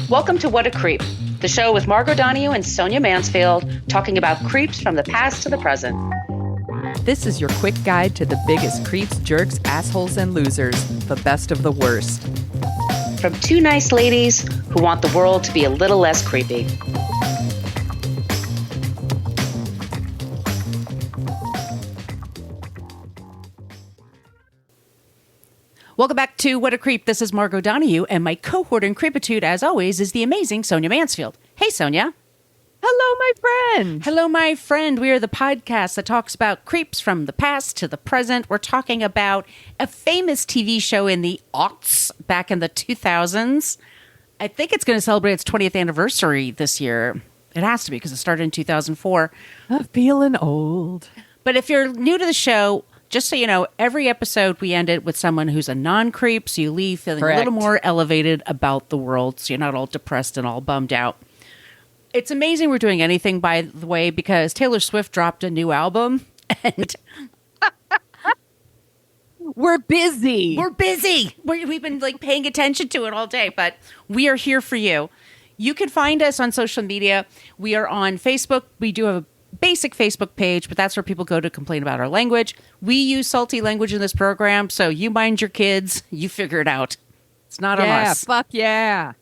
Welcome to What a Creep, the show with Marc O'Donoghue and Sonia Mansfield, talking about creeps from the past to the present. This is your quick guide to the biggest creeps, jerks, assholes, and losers, the best of the worst. From two nice ladies who want the world to be a little less creepy. Welcome back to What a Creep. This is Marc O'Donoghue, and my cohort in creepitude, as always, is the amazing Sonia Mansfield. Hey, Sonia. Hello, my friend. Hello, my friend. We are the podcast that talks about creeps from the past to the present. We're talking about a famous TV show in the aughts, back in the 2000s. I think it's going to celebrate its 20th anniversary this year. It has to be because it started in 2004. I'm feeling old. But if you're new to the show, just so you know, every episode we end it with someone who's a non-creep, so you leave feeling Correct. a little more elevated about the world, so you're not all depressed and all bummed out. It's amazing we're doing anything, by the way, because Taylor Swift dropped a new album, and we're busy. We've been like paying attention to it all day, but we are here for you. You can find us on social media. We are on Facebook. We do have a basic Facebook page, but that's where people go to complain about our language. We use salty language in this program, so you mind your kids. You figure it out. It's not on us. Fuck yeah.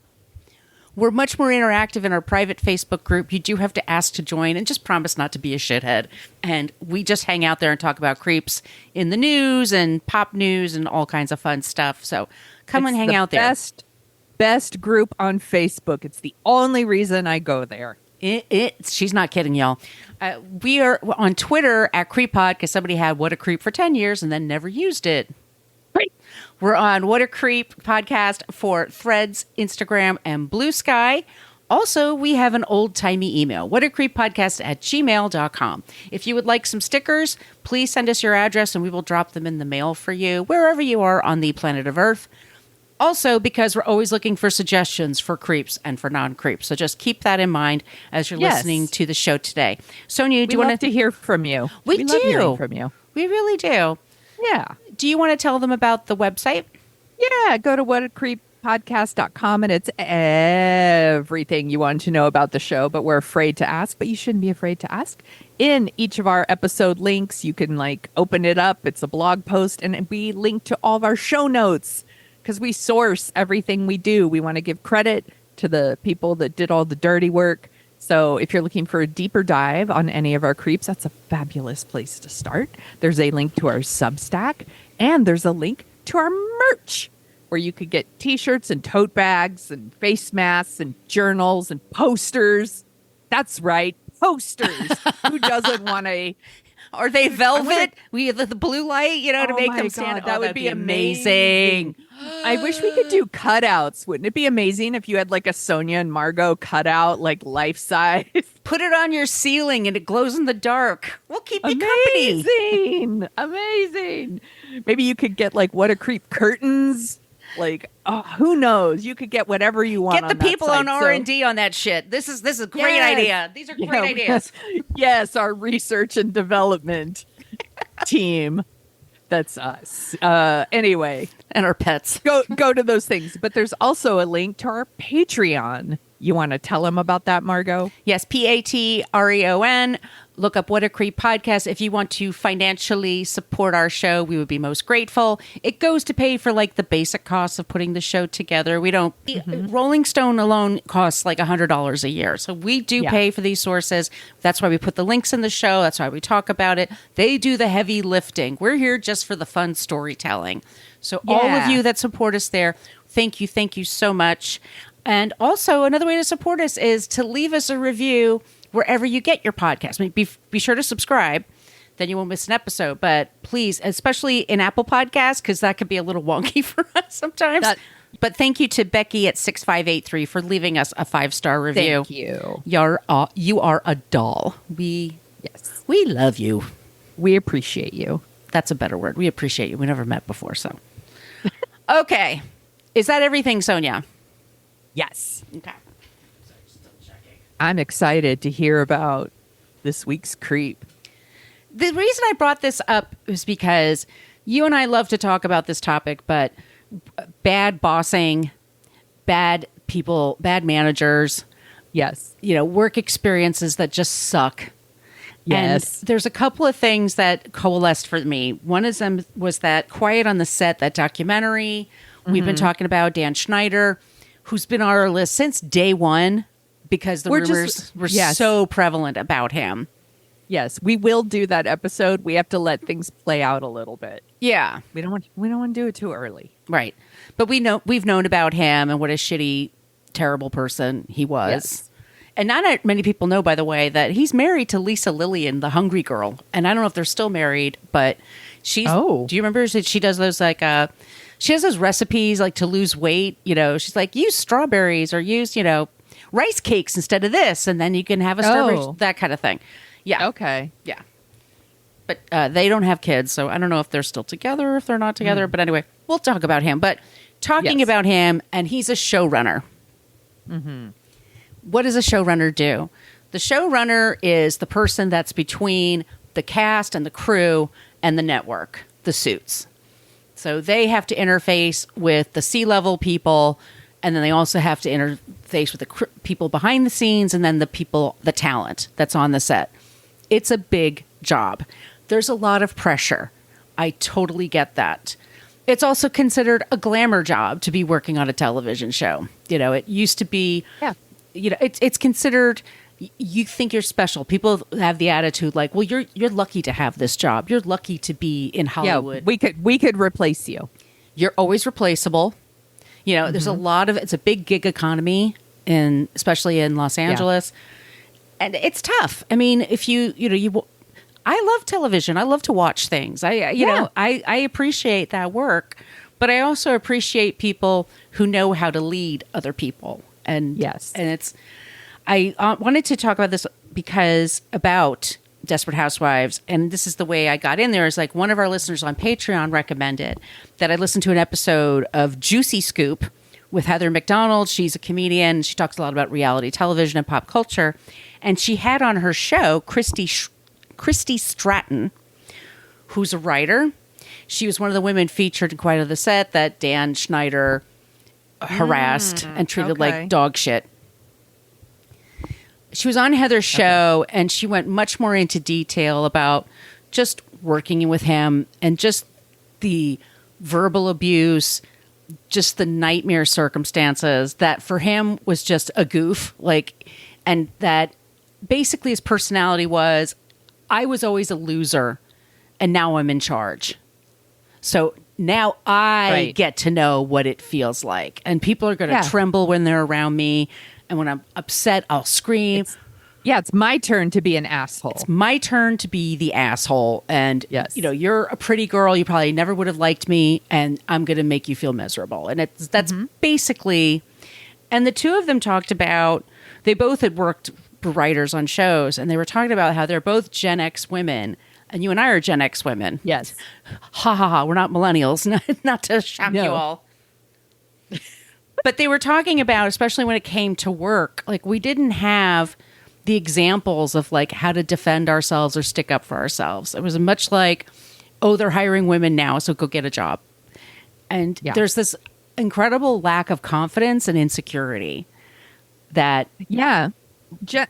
We're much more interactive in our private Facebook group. You do have to ask to join and just promise not to be a shithead. And we just hang out there and talk about creeps in the news and pop news and all kinds of fun stuff. So come and hang out there. Best group on Facebook. It's the only reason I go there. She's not kidding, y'all. We are on Twitter at CreepPod because somebody had What a Creep for 10 years and then never used it. Great. We're on What a Creep podcast for Threads, Instagram, and Blue Sky. Also, we have an old-timey email, whatacreeppodcast@gmail.com. If you would like some stickers, please send us your address and we will drop them in the mail for you wherever you are on the planet of Earth. Also, because we're always looking for suggestions for creeps and for non-creeps. So just keep that in mind as you're listening to the show today. Sonia, do you want to hear from you? We love do. Hearing from you. We really do. Yeah. Do you want to tell them about the website? Yeah, go to whatacreeppodcast.com and it's everything you want to know about the show, but we're afraid to ask, but you shouldn't be afraid to ask. In each of our episode links, you can open it up. It's a blog post and we link to all of our show notes. Because we source everything we do. We want to give credit to the people that did all the dirty work. So if you're looking for a deeper dive on any of our creeps, that's a fabulous place to start. There's a link to our Substack, and there's a link to our merch, where you could get t-shirts and tote bags and face masks and journals and posters. That's right, posters. Who doesn't want a... Are they velvet? We have the blue light, to make them stand. That would be amazing. I wish we could do cutouts. Wouldn't it be amazing if you had a Sonia and Margot cutout, life size? Put it on your ceiling and it glows in the dark. We'll keep you company. Amazing. Maybe you could get What a Creep curtains. Who knows? You could get whatever you want. Get the people on R&D on that shit. This is a great idea. These are great ideas. Yes, our research and development team. That's us. Anyway, and our pets. Go to those things. But there's also a link to our Patreon. You want to tell them about that, Margot? Yes, Patreon. Look up What a Creep podcast. If you want to financially support our show, we would be most grateful. It goes to pay for the basic costs of putting the show together. We don't. Rolling Stone alone costs $100 a year. So we do pay for these sources. That's why we put the links in the show. That's why we talk about it. They do the heavy lifting. We're here just for the fun storytelling. So all of you that support us there, thank you. Thank you so much. And also another way to support us is to leave us a review wherever you get your podcast. Be sure to subscribe, then you won't miss an episode. But please, especially in Apple Podcasts, because that could be a little wonky for us sometimes. But thank you to Becky at 6583 for leaving us a 5-star review. Thank you. You are a doll. We love you. We appreciate you. That's a better word. We appreciate you. We never met before, so. Okay. Is that everything, Sonia? Yes. Okay. I'm excited to hear about this week's creep. The reason I brought this up is because you and I love to talk about this topic, but bad bossing, bad people, bad managers, Yes. work experiences that just suck. Yes. And there's a couple of things that coalesced for me. One of them was that Quiet on the Set, that documentary. We've been talking about Dan Schneider, who's been on our list since day one because the rumors were so prevalent about him. Yes, we will do that episode. We have to let things play out a little bit. Yeah. We don't want to do it too early. Right. But we've known about him and what a shitty, terrible person he was. Yes. And not many people know, by the way, that he's married to Lisa Lillian, the Hungry Girl. And I don't know if they're still married, but she's. Oh. Do you remember she does those she has those recipes like to lose weight. She's like, use strawberries or use, rice cakes instead of this. And then you can have a strawberry, that kind of thing. Yeah. Okay. Yeah. But they don't have kids, so I don't know if they're still together or if they're not together. But anyway, we'll talk about him. But talking about him, and he's a showrunner. Mm-hmm. What does a showrunner do? The showrunner is the person that's between the cast and the crew and the network, the suits. So they have to interface with the C-level people, and then they also have to interface with the people behind the scenes and then the talent that's on the set. It's a big job. There's a lot of pressure. I totally get that. It's also considered a glamour job to be working on a television show. It used to be, it's considered, you think you're special. People have the attitude like, well, you're lucky to have this job. You're lucky to be in Hollywood. Yeah, we could replace you. You're always replaceable. There's a lot of, it's a big gig economy especially in Los Angeles. Yeah. And it's tough. I mean, if I love television. I love to watch things. I appreciate that work, but I also appreciate people who know how to lead other people. And yes, and I wanted to talk about this because about Desperate Housewives, and this is the way I got in there. Is like one of our listeners on Patreon recommended that I listen to an episode of Juicy Scoop with Heather McDonald. She's a comedian. She talks a lot about reality television and pop culture, and she had on her show Christy Stratton, who's a writer. She was one of the women featured in Quiet on the Set that Dan Schneider harassed and treated like dog shit. She was on Heather's show, and she went much more into detail about just working with him and just the verbal abuse, just the nightmare circumstances that for him was just a goof. And that basically his personality was, I was always a loser, and now I'm in charge. So now I get to know what it feels like. And people are going to tremble when they're around me. And when I'm upset, I'll scream. It's my turn to be an asshole. It's my turn to be the asshole. And, you're a pretty girl. You probably never would have liked me. And I'm going to make you feel miserable. And that's basically... And the two of them talked about... They both had worked for writers on shows. And they were talking about how they're both Gen X women. And you and I are Gen X women. Yes. Ha ha ha. We're not millennials. Not to shock you all. But they were talking about, especially when it came to work, like we didn't have the examples of like how to defend ourselves or stick up for ourselves. It was much like, oh, they're hiring women now, so go get a job. And there's this incredible lack of confidence and insecurity that... Yeah.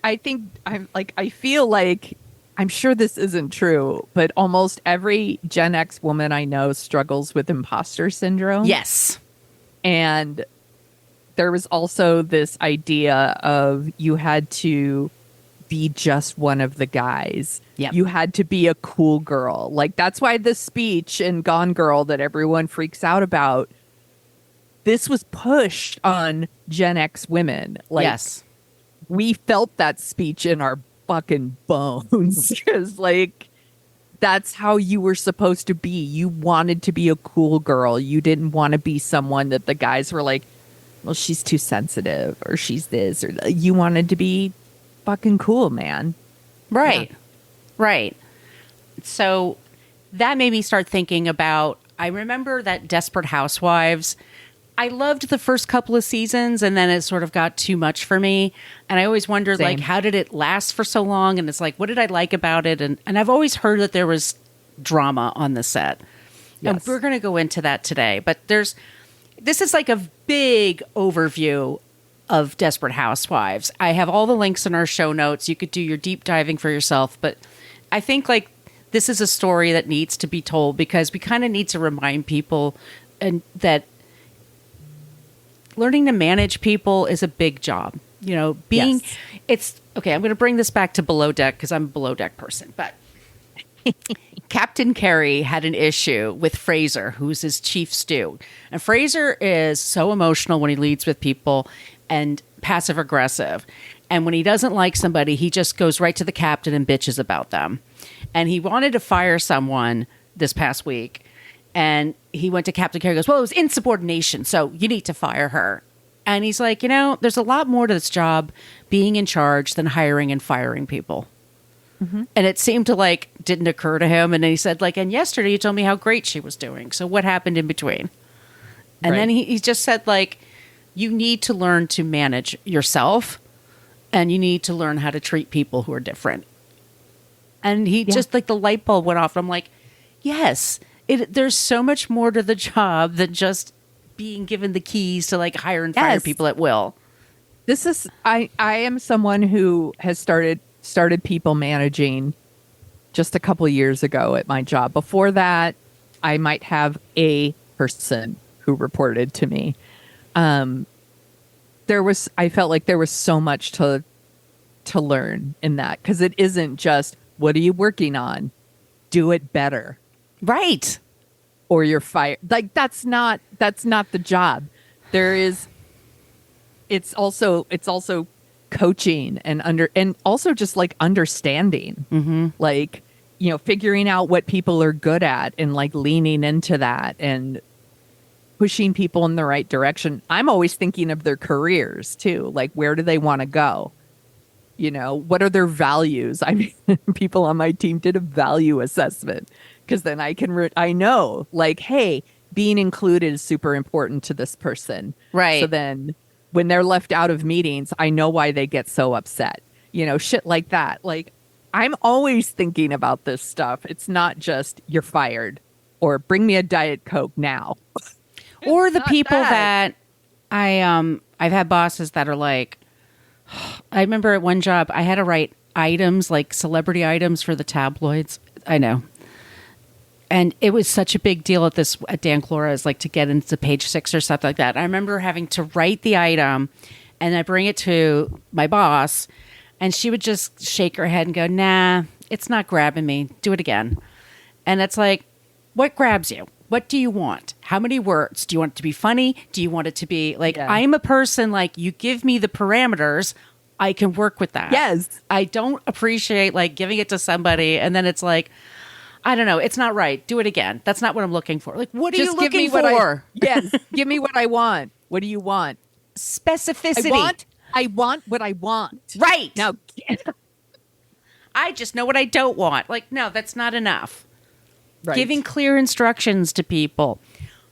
I think I feel like, I'm sure this isn't true, but almost every Gen X woman I know struggles with imposter syndrome. Yes. And there was also this idea of you had to be just one of the guys. Yep. You had to be a cool girl. Like, that's why the speech in Gone Girl that everyone freaks out about, this was pushed on Gen X women. Like, yes. We felt that speech in our fucking bones. Because, like, that's how you were supposed to be. You wanted to be a cool girl. You didn't want to be someone that the guys were like, well, she's too sensitive, or she's this, or you wanted to be fucking cool, man. Right. Yeah. Right. So that made me start thinking about, I remember that Desperate Housewives, I loved the first couple of seasons, and then it sort of got too much for me. And I always wondered, like, how did it last for so long? And it's like, what did I like about it? And I've always heard that there was drama on the set. Yes. And we're going to go into that today. But this is like a big overview of Desperate Housewives. I have all the links in our show notes. You could do your deep diving for yourself, but I think like this is a story that needs to be told because we kind of need to remind people and that learning to manage people is a big job. You know, it's okay. I'm going to bring this back to Below Deck because I'm a Below Deck person, but Captain Kerry had an issue with Fraser, who's his chief stew. And Fraser is so emotional when he leads with people and passive aggressive. And when he doesn't like somebody, he just goes right to the captain and bitches about them. And he wanted to fire someone this past week. And he went to Captain Kerry and goes, well, it was insubordination, so you need to fire her. And he's like, you know, there's a lot more to this job being in charge than hiring and firing people. Mm-hmm. And it seemed to like didn't occur to him. And then he said, like, and yesterday you told me how great she was doing. So what happened in between? And then he just said, like, you need to learn to manage yourself and you need to learn how to treat people who are different. And he just like the light bulb went off. I'm like, yes, there's so much more to the job than just being given the keys to like hire and fire people at will. This is I am someone who has started people managing just a couple of years ago at my job. Before that, I might have a person who reported to me. I felt like there was so much to learn in that because it isn't just what are you working on? Do it better. Right. Or you're fired. Like that's not the job. It's also coaching and also just like understanding, like, you know, figuring out what people are good at and like leaning into that and pushing people in the right direction. I'm always thinking of their careers too. Like, where do they want to go? You know, what are their values? I mean, people on my team did a value assessment because then I can, I know like, hey, being included is super important to this person. Right. So then when they're left out of meetings, I know why they get so upset, you know, shit like that. Like, I'm always thinking about this stuff. It's not just you're fired or bring me a Diet Coke now. Or the people that I've had bosses that are like, I remember at one job, I had to write items, like celebrity items for the tabloids. I know. And it was such a big deal at Dan Clora's, like to get into page 6 or something like that. I remember having to write the item and I bring it to my boss and she would just shake her head and go, nah, it's not grabbing me. Do it again. And it's like, what grabs you? What do you want? How many words? Do you want it to be funny? Do you want it to be like, I'm a person, like you give me the parameters, I can work with that. Yes. I don't appreciate like giving it to somebody and then it's like, I don't know. It's not right. Do it again. That's not what I'm looking for. Like, what are you looking for? Yes. Give me what I want. What do you want? Specificity. I want what I want. Right. Now, I just know what I don't want. Like, no, that's not enough. Right. Giving clear instructions to people.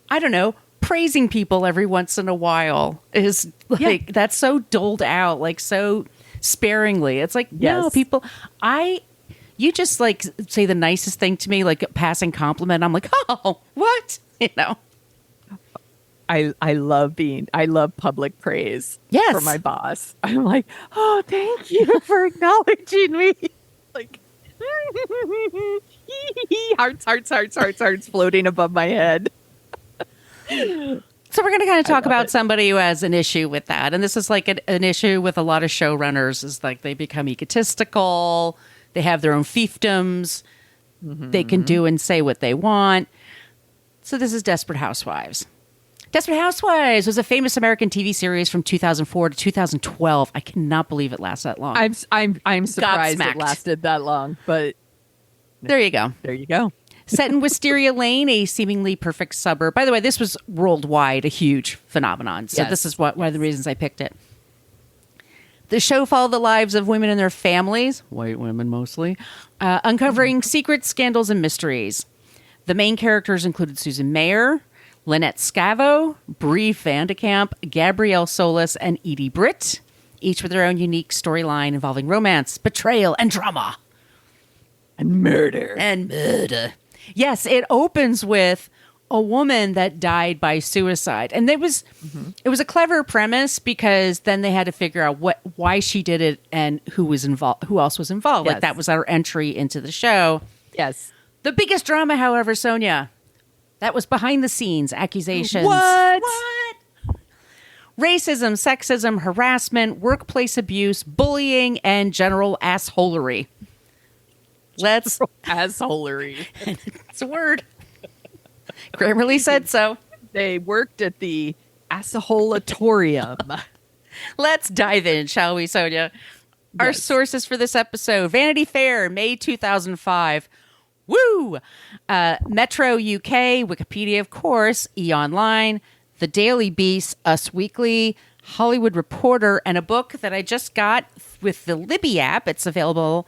I don't know. Praising people every once in a while is like, that's so doled out, like so sparingly. It's like, no, people, you just like say the nicest thing to me, like a passing compliment. I'm like, oh, what? You know, I love public praise for my boss. I'm like, oh, thank you for acknowledging me. Like, hearts floating above my head. So we're going to kind of talk about somebody who has an issue with that. And this is like an issue with a lot of showrunners is like they become egotistical. They have their own fiefdoms. Mm-hmm. They can do and say what they want. So this is Desperate Housewives. Desperate Housewives was a famous American TV series from 2004 to 2012. I cannot believe it lasted that long. I'm surprised it lasted that long, but there you go. There you go. Set in Wisteria Lane, a seemingly perfect suburb. By the way, this was worldwide a huge phenomenon. So this is one of the reasons I picked it. The show followed the lives of women and their families, white women mostly, uncovering secrets, scandals, and mysteries. The main characters included Susan Mayer, Lynette Scavo, Bree Vandekamp, Gabrielle Solis, and Edie Britt, each with their own unique storyline involving romance, betrayal, and drama. And murder. Yes, it opens with, a woman that died by suicide. And it was a clever premise because then they had to figure out why she did it and who else was involved. Yes. Like that was our entry into the show. Yes. The biggest drama, however, Sonia, that was behind the scenes accusations. What? Racism, sexism, harassment, workplace abuse, bullying, and general assholery. Assholery. It's a word. Grammarly said so. They worked at the Assaholatorium. Let's dive in, shall we, Sonia? Our Yes. sources for this episode: Vanity Fair, May 2005. Woo! Metro UK, Wikipedia, of course, E! Online, The Daily Beast, Us Weekly, Hollywood Reporter, and a book that I just got with the Libby app. It's available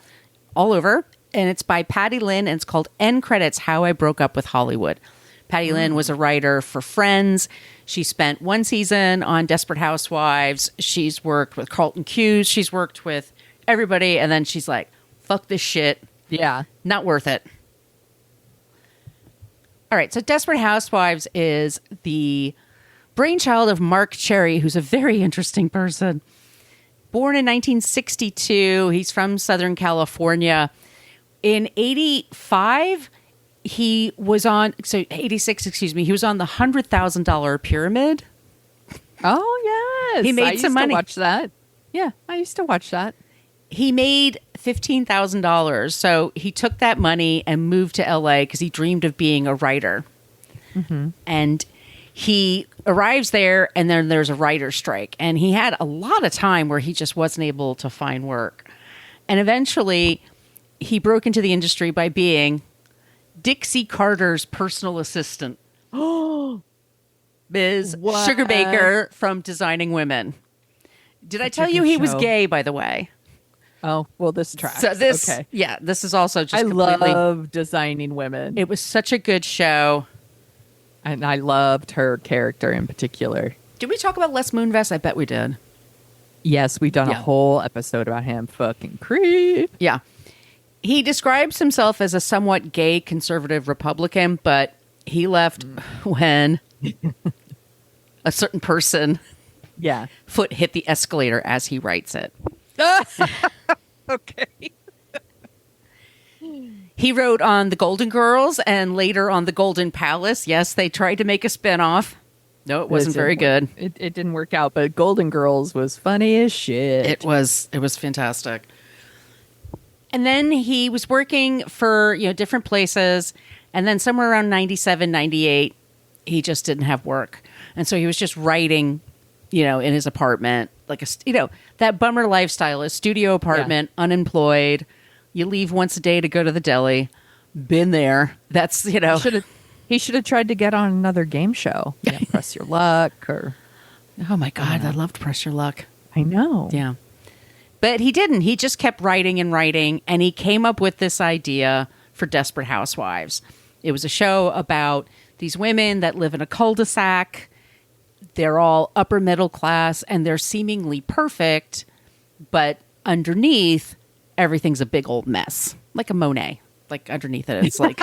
all over, and it's by Patty Lynn, and it's called End Credits: How I Broke Up with Hollywood. Patty Lynn was a writer for Friends. She spent one season on Desperate Housewives. She's worked with Carlton Cuse. She's worked with everybody, and then she's like, fuck this shit. Yeah. Not worth it. All right, so Desperate Housewives is the brainchild of Marc Cherry, who's a very interesting person. Born in 1962, he's from Southern California. In 86, he was on the $100,000 pyramid. Oh, yes. He made I used some money. to watch that. Yeah, I used to watch that. He made $15,000. So he took that money and moved to LA because he dreamed of being a writer. And he arrives there, and then there's a writer's strike. And he had a lot of time where he just wasn't able to find work. And eventually, he broke into the industry by being Dixie Carter's personal assistant. Ms. What? Sugarbaker from Designing Women. Did I tell a you good he was show. gay, by the way? Oh, well, this tracks. So this, okay. yeah, this is also just I completely. love Designing Women. It was such a good show. And I loved her character in particular. Did we talk about Les Moonves? I bet we did. Yes, we've done Yeah. a whole episode about him. Fucking creep. Yeah. He describes himself as a somewhat gay conservative Republican, but he left when a certain person Yeah. foot hit the escalator, as he writes it. Okay. He wrote on The Golden Girls and later on The Golden Palace. Yes, they tried to make a spinoff. No, it wasn't very good. It didn't work out, but Golden Girls was funny as shit. It was fantastic. And then he was working for, different places. And then somewhere around 97, 98, he just didn't have work. And so he was just writing, in his apartment, like that bummer lifestyle, a studio apartment, unemployed. You leave once a day to go to the deli. Been there. That's, He should have tried to get on another game show. Press Your Luck or... Oh my God, I loved Press Your Luck. I know. Yeah. But he didn't. He just kept writing and writing, and he came up with this idea for Desperate Housewives. It was a show about these women that live in a cul-de-sac. They're all upper middle class, and they're seemingly perfect, but underneath, everything's a big old mess. Like a Monet. Like underneath it, it's like...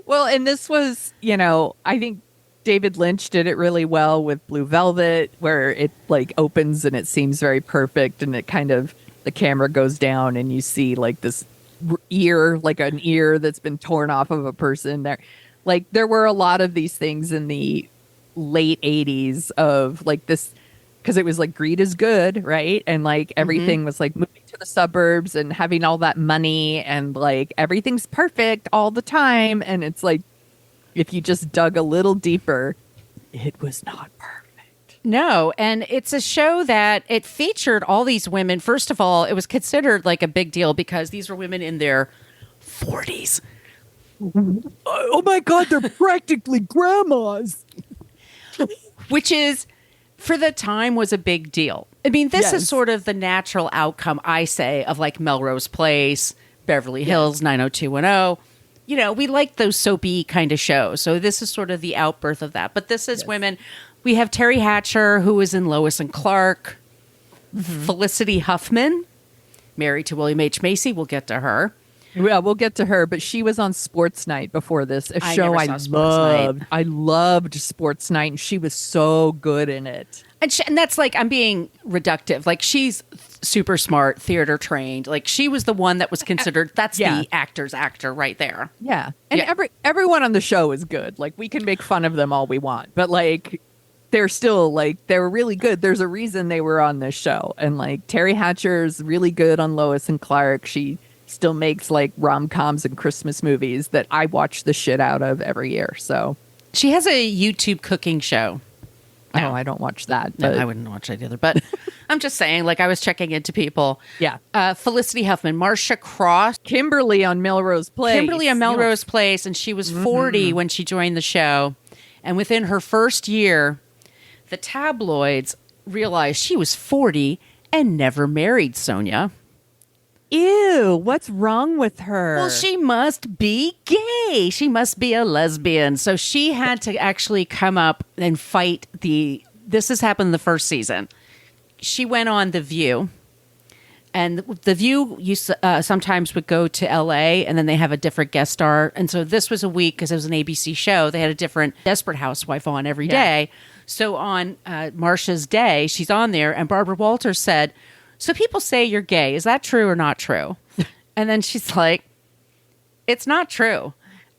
Well, and this was, I think David Lynch did it really well with Blue Velvet, where it like opens and it seems very perfect, and it kind of, the camera goes down and you see like this ear, like an ear that's been torn off of a person there. Like there were a lot of these things in the late 80s of like this, because it was like greed is good, right? And like everything was like moving to the suburbs and having all that money and like everything's perfect all the time. And it's like, if you just dug a little deeper, it was not perfect. No, and it's a show that it featured all these women. First of all, it was considered like a big deal because these were women in their 40s. Oh my God, they're practically grandmas. Which is, for the time, was a big deal. I mean, this is sort of the natural outcome, I say, of like Melrose Place, Beverly Hills, 90210. We like those soapy kind of shows. So this is sort of the outbirth of that. But this is women. We have Terry Hatcher, who is in Lois and Clark. Felicity Huffman, married to William H. Macy. We'll get to her. Yeah, we'll get to her, but she was on Sports Night before this, a I show never I saw Sports Night. loved. I loved Sports Night, and she was so good in it. And that's like, I'm being reductive. Like, she's super smart, theater trained. Like, she was the one that was considered, that's Yeah. the actor's actor right there. Yeah, and Yeah. everyone on the show is good. Like, we can make fun of them all we want, but like, they're still like, they're really good. There's a reason they were on this show, and like Terry Hatcher's really good on Lois and Clark. She still makes like rom-coms and Christmas movies that I watch the shit out of every year. So, She has a YouTube cooking show. oh, I don't watch that. No, But I wouldn't watch that either. But I'm just saying, like, I was checking into people. yeah, Felicity Huffman, Marcia Cross, Kimberly on Melrose Place. Kimberly on Melrose Place, and she was 40 when she joined the show. And within her first year, the tabloids realized she was 40 and never married Sonia. Ew, what's wrong with her? Well, she must be gay. She must be a lesbian. So she had to actually come up and fight this has happened in the first season. She went on The View. And The View sometimes would go to LA, and then they have a different guest star. And so this was a week, because it was an ABC show, they had a different Desperate Housewife on every day. So on Marcia's day, she's on there, and Barbara Walters said, "So people say you're gay. Is that true or not true?" And then she's like, "It's not true,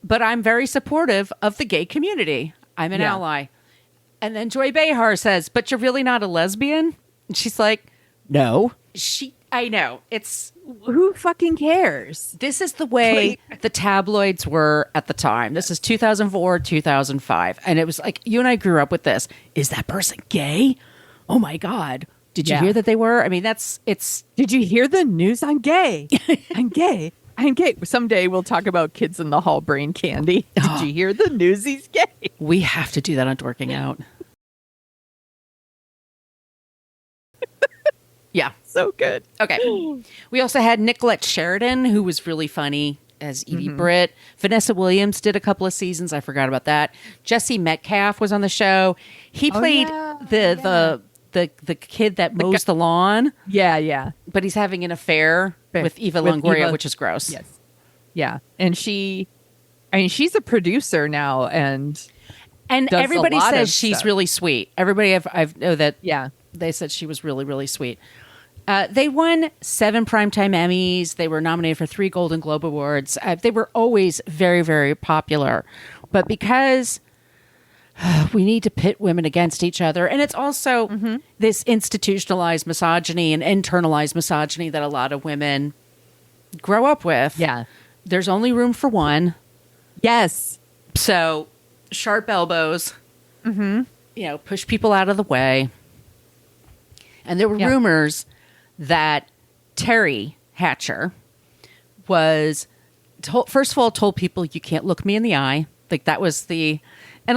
but I'm very supportive of the gay community. I'm an ally." And then Joy Behar says, "But you're really not a lesbian?" And she's like, "No." I know. Who fucking cares? This is the way the tabloids were at the time. This is 2004, 2005. And it was like, you and I grew up with this. Is that person gay? Oh my God. Did you hear that they were? I mean, Did you hear the news? I'm gay. I'm gay. I'm gay. Someday we'll talk about Kids in the Hall brain candy. Did you hear the news? He's gay. we have to do that on Dorking Out. Yeah. So good. Okay. We also had Nicolette Sheridan, who was really funny as Edie Britt. Vanessa Williams did a couple of seasons. I forgot about that. Jesse Metcalf was on the show. He played the kid that mows the lawn. Yeah, yeah. But he's having an affair with Eva Longoria, which is gross. Yes. Yeah. And she's a producer now, and does everybody a lot says of she's stuff. really sweet. Everybody I've know that Yeah. they said she was really, really sweet. They won 7 Primetime Emmys. They were nominated for 3 Golden Globe Awards. They were always very, very popular. But because we need to pit women against each other, and it's also this institutionalized misogyny and internalized misogyny that a lot of women grow up with. Yeah. There's only room for one. Yes. So sharp elbows, push people out of the way. And there were rumors that Terry Hatcher was, first of all, told people, "You can't look me in the eye." Like, that was and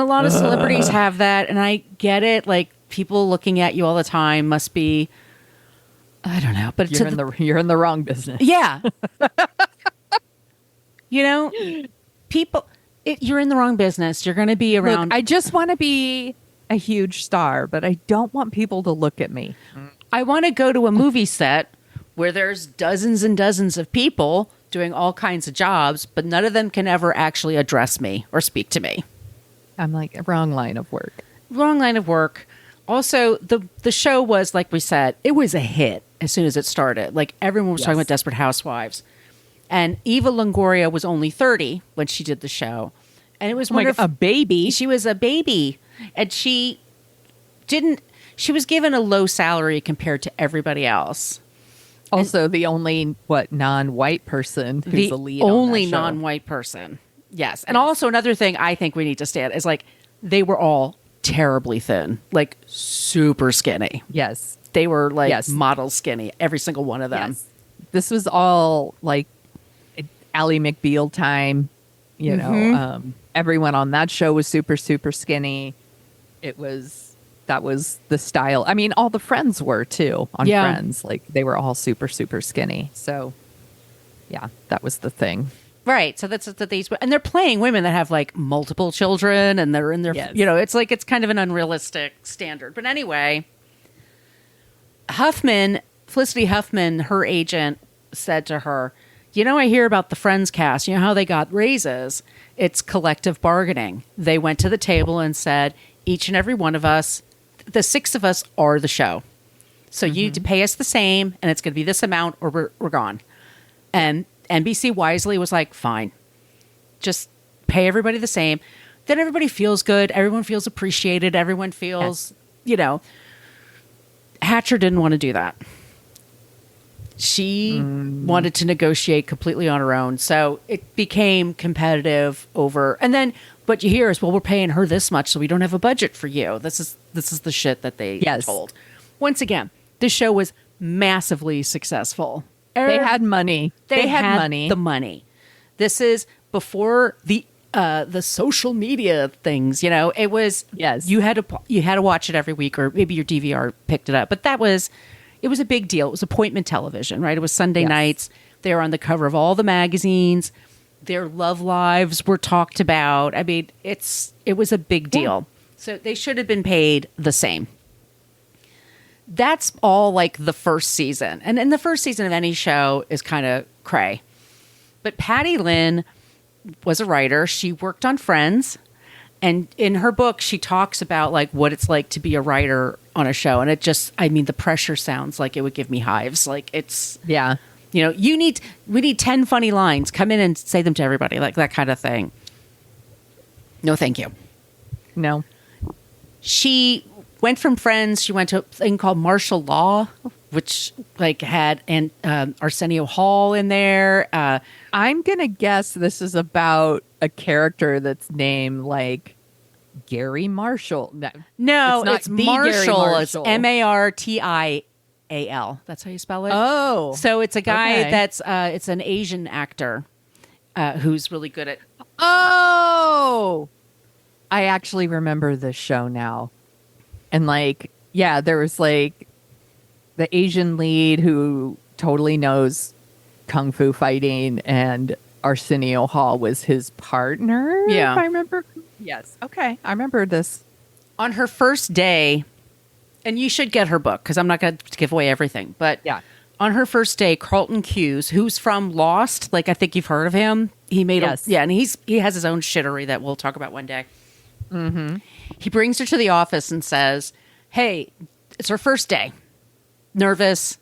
a lot of celebrities have that. And I get it. Like, people looking at you all the time must be, I don't know, but You're in the wrong business. yeah. People, you're in the wrong business. You're going to be around. Look, I just want to be a huge star, but I don't want people to look at me. I want to go to a movie set where there's dozens and dozens of people doing all kinds of jobs, but none of them can ever actually address me or speak to me. I'm like, wrong line of work. Wrong line of work. Also, the show was, like we said, it was a hit as soon as it started. Like, everyone was talking about Desperate Housewives. And Eva Longoria was only 30 when she did the show. And it was a baby. She was a baby. And she was given a low salary compared to everybody else. Also, the only non-white person who's the lead. Only on that show. non-white person. Yes. And also another thing I think we need to stand is, like, they were all terribly thin, like super skinny. Yes. They were like model skinny, every single one of them. Yes. This was all like Ally McBeal time, you know. Everyone on that show was super, super skinny. That was the style. I mean, all the Friends were too on Friends. Like, they were all super, super skinny. So, yeah, that was the thing. Right. So that's these, and they're playing women that have like multiple children, and they're in their, it's like, it's kind of an unrealistic standard. But anyway, Felicity Huffman, her agent said to her, I hear about the Friends cast. You know how they got raises? It's collective bargaining. They went to the table and said, each and every one of us, the 6 of us are the show. So you need to pay us the same, and it's going to be this amount, or we're gone. And NBC wisely was like, fine, just pay everybody the same. Then everybody feels good. Everyone feels appreciated. Everyone feels, Hatcher didn't want to do that. She wanted to negotiate completely on her own. So it became competitive over. And then what you hear is, well, we're paying her this much, so we don't have a budget for you. This is the shit that they told. Once again, this show was massively successful. They had money. They had money. The money. This is before the social media things. It was you had to watch it every week, or maybe your DVR picked it up. But it was a big deal. It was appointment television, right? It was Sunday nights. They were on the cover of all the magazines. Their love lives were talked about. I mean, it was a big deal. So they should have been paid the same. That's all like the first season. And in the first season of any show is kind of cray. But Patty Lynn was a writer. She worked on Friends. And in her book, she talks about like what it's like to be a writer on a show. And the pressure sounds like it would give me hives. Like it's, we need 10 funny lines. Come in and say them to everybody, like that kind of thing. No, thank you. No. She went from Friends. She went to a thing called Martial Law, which like had Arsenio Hall in there. I'm going to guess this is about a character that's named like Gary Marshall. No, it's Marshall. Marshall. It's Martial. That's how you spell it. Oh. So it's a guy that's it's an Asian actor who's really good at. Oh, I actually remember this show now. And there was like the Asian lead who totally knows kung fu fighting, and Arsenio Hall was his partner. Yeah. If I remember. Yes. Okay. I remember this. On her first day, and you should get her book because I'm not going to give away everything, but on her first day, Carlton Cuse, who's from Lost, like I think you've heard of him. He made and he has his own shittery that we'll talk about one day. Mm-hmm. He brings her to the office and says, hey, it's her first day. Nervous.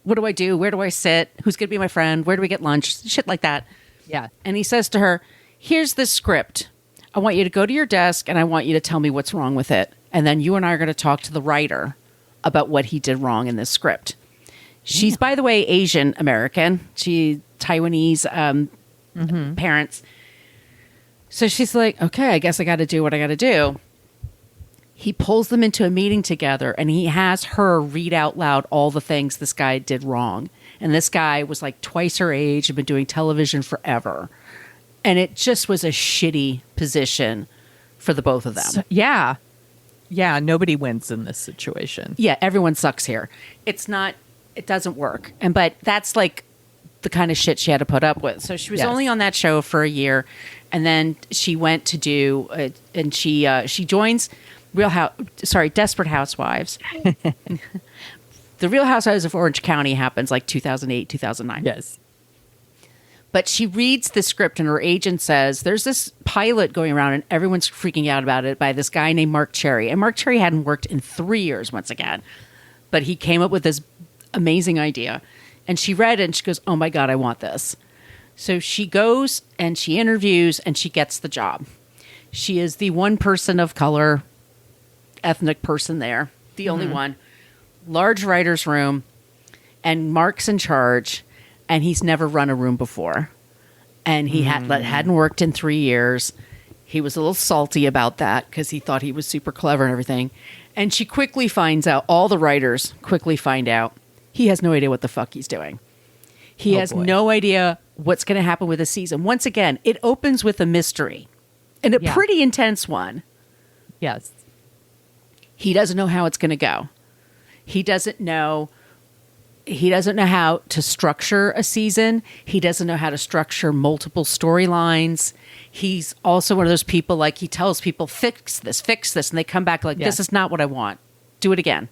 What do I do? Where do I sit? Who's going to be my friend? Where do we get lunch? Shit like that. Yeah. And he says to her, here's this script. I want you to go to your desk and I want you to tell me what's wrong with it. And then you and I are going to talk to the writer about what he did wrong in this script. She's, by the way, Asian American. She Taiwanese parents. So she's like, okay, I guess I got to do what I got to do. He pulls them into a meeting together and he has her read out loud all the things this guy did wrong. And this guy was like twice her age and been doing television forever. And it just was a shitty position for the both of them. Yeah. Nobody wins in this situation. Yeah. Everyone sucks here. It doesn't work. But that's like the kind of shit she had to put up with. So she was only on that show for a year. And then she went to do, and she joins Desperate Housewives. The Real Housewives of Orange County happens like 2008, 2009. Yes. But she reads the script and her agent says, there's this pilot going around and everyone's freaking out about it by this guy named Marc Cherry. And Marc Cherry hadn't worked in 3 years once again. But he came up with this amazing idea. And she read it and she goes, oh my God, I want this. So she goes and she interviews and she gets the job. She is the one person of color, ethnic person there, the only one. Large writer's room, and Mark's in charge, and he's never run a room before. And he hadn't worked in 3 years. He was a little salty about that because he thought he was super clever and everything. And she quickly finds out, all the writers quickly find out, he has no idea what the fuck he's doing. He has no idea what's going to happen with the season. Once again, it opens with a mystery, and a pretty intense one. Yes. He doesn't know how it's going to go. He doesn't know how to structure a season. He doesn't know how to structure multiple storylines. He's also one of those people, like, he tells people, fix this, and they come back like, this is not what I want. Do it again.